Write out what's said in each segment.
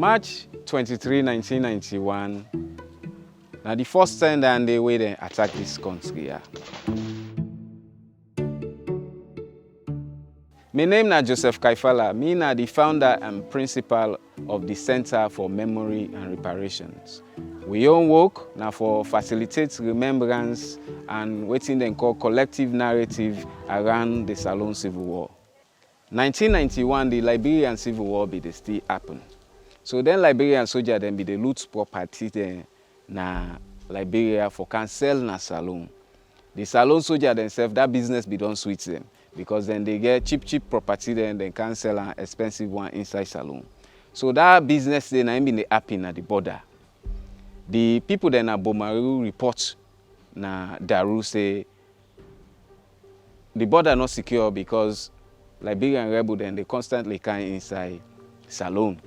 March 23, 1991, now the first time that they went and attacked this country. My name is Joseph Kaifala. Me na the founder and principal of the Center for Memory and Reparations. We own work now for facilitate remembrance and what they call collective narrative around the Salone Civil War. 1991, the Liberian Civil War be the still happen. So then Liberian soldiers then be the loot property then na Liberia for cancel na Salone. The Salone soldiers themselves, that business be done switch them because then they get cheap property then they can sell an expensive one inside Salone. So that business then I mean the happen at the border. The people then at Bomaru report na Daru say the border not secure because Liberian rebel then they constantly come inside Salone.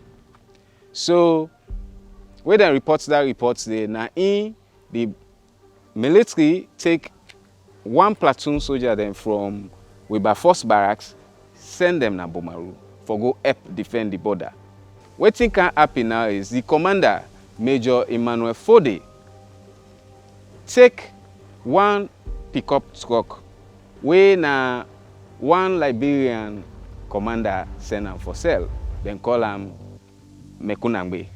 So when they report they na in the military take one platoon soldier then from Weba First Barracks, send them na Bomaru for go help defend the border. What thing can happen now is the commander, Major Emmanuel Fode, take one pickup truck where na one Liberian commander send him for sale, then call him Mekunangbe.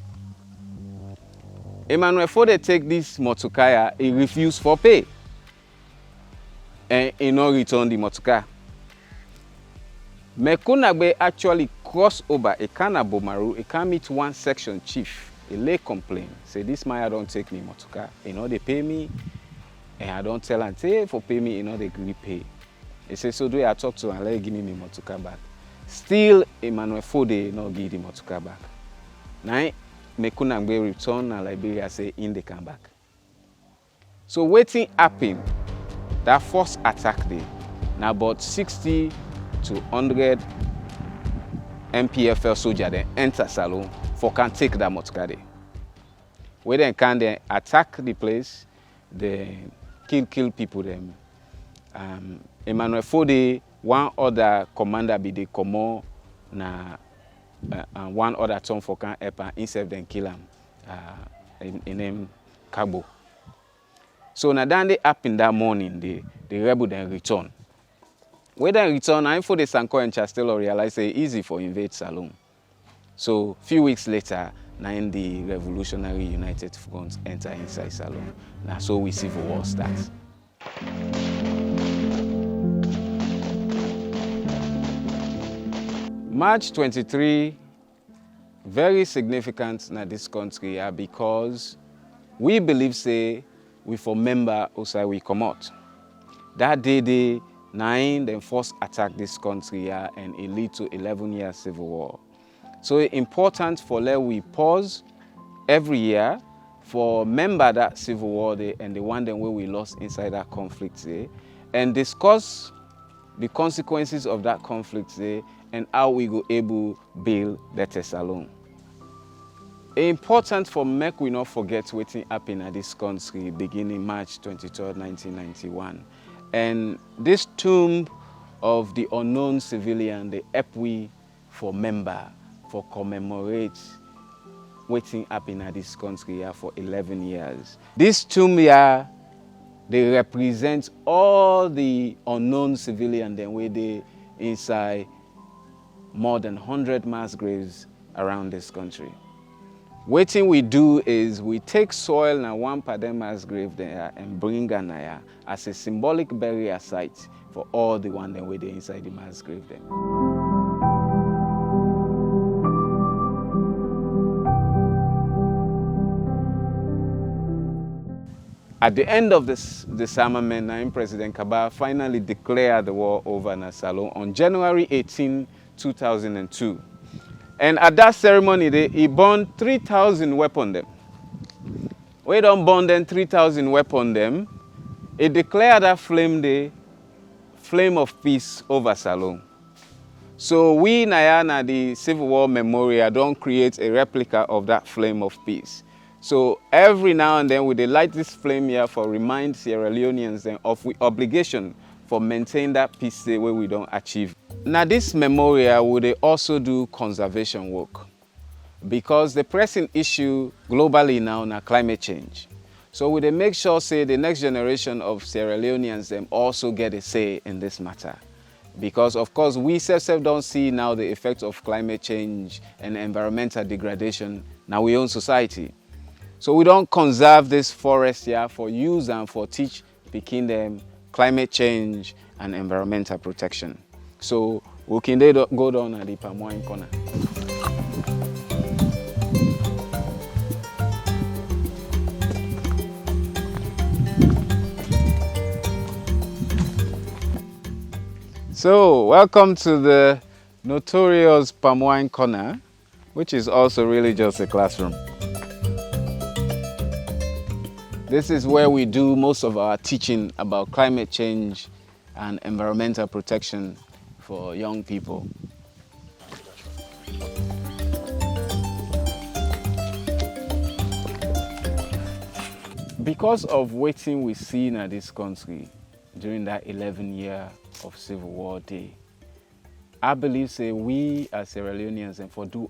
Emmanuel Fode take this motorcar, he refused for pay. And he no return the motorcar. Mekunangbe actually cross over a Kana Bomaru, he can meet one section chief. He lay complain, say this man don't take me motorcar, he know they pay me, and I don't tell him, say for pay me, he know they agree pay. He say, so do I talk to him and let him give me my motorcar back. Still, Emmanuel Fode no give the motorcar back. Now, Mekunangbe return and Liberia say in they come back. So waiting happen, that first attack day, now about 60 to 100 MPFL soldiers then enter Salone for can take that motorcar day. Where they can then attack the place, they kill people them. Emmanuel Fode, one other commander be the command na and one other town for can help and instead then kill him in name Kabo. So now then they happen that morning, the rebel then return. When they return, I for the Sanko and Chastello realize it's easy for invade Salone. So few weeks later, now the Revolutionary United Front enter inside Salone. Now so we civil war starts. March 23, very significant in this country because we believe say we for Memba also we come out. That day, 9 then first attack this country and it lead to 11-year civil war. So it's important for let we pause every year for remember that civil war day and the one then where we lost inside that conflict day and discuss the consequences of that conflict day and how we go able build better Salone. It's important for make we not forget what happened at this country beginning March 23, 1991. And this tomb of the unknown civilian, the help we for Memba, for commemorate what happened at this country for 11 years. This tomb here, they represent all the unknown civilians then where they inside more than 100 mass graves around this country. What we do is we take soil and one per them mass grave there and bring Ganaya as a symbolic burial site for all the one that were there inside the mass grave there. At the end of this disarmament, President Kaba finally declared the war over in Salone on January 18, 2002. And at that ceremony, he burned 3,000 weapons them. We don't burn them 3,000 weapons them. He declared that flame the flame of peace over Salone. So we, Nayana, the Civil War Memorial, don't create a replica of that flame of peace. So every now and then we light this flame here for remind Sierra Leoneans then of the obligation for maintain that peace where we don't achieve. Now this memorial would also do conservation work. because the pressing issue globally now is climate change. So we dey make sure say the next generation of Sierra Leoneans them also get a say in this matter. Because of course we self don't see now the effects of climate change and environmental degradation in our own society. So we don't conserve this forest here for use and for teach pikin them climate change and environmental protection. So we can go down at the palm wine corner. So, welcome to the notorious palm wine corner, which is also really just a classroom. This is where we do most of our teaching about climate change and environmental protection for young people. Because of waiting we see in this country during that 11-year of Civil War day, I believe say we as Sierra Leoneans and for do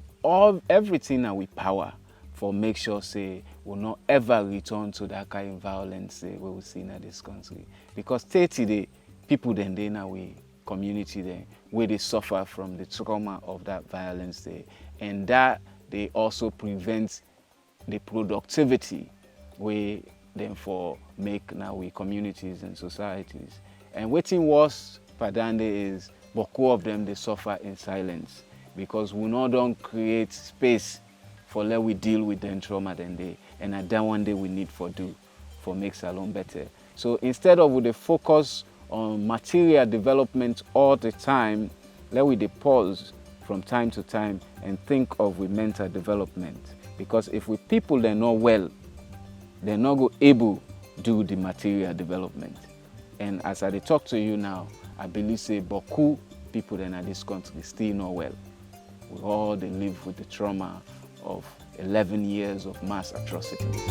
everything that we power for make sure say we'll not ever return to that kind of violence we will see in this country. Because 30 days, people then in our community there where they suffer from the trauma of that violence there, and that they also prevent the productivity we then for make now we communities and societies. And waiting worse Padande is boku of them they suffer in silence because we not don't create space for let we deal with them trauma then they, and at that one day we need for do for make Salon better. So instead of with the focus on material development all the time, let we pause from time to time and think of with mental development. Because if we people they're not well, they're not go able to do the material development. And as I talk to you now, I believe say boku people in this country still not well. We all they live with the trauma of 11 years of mass atrocities.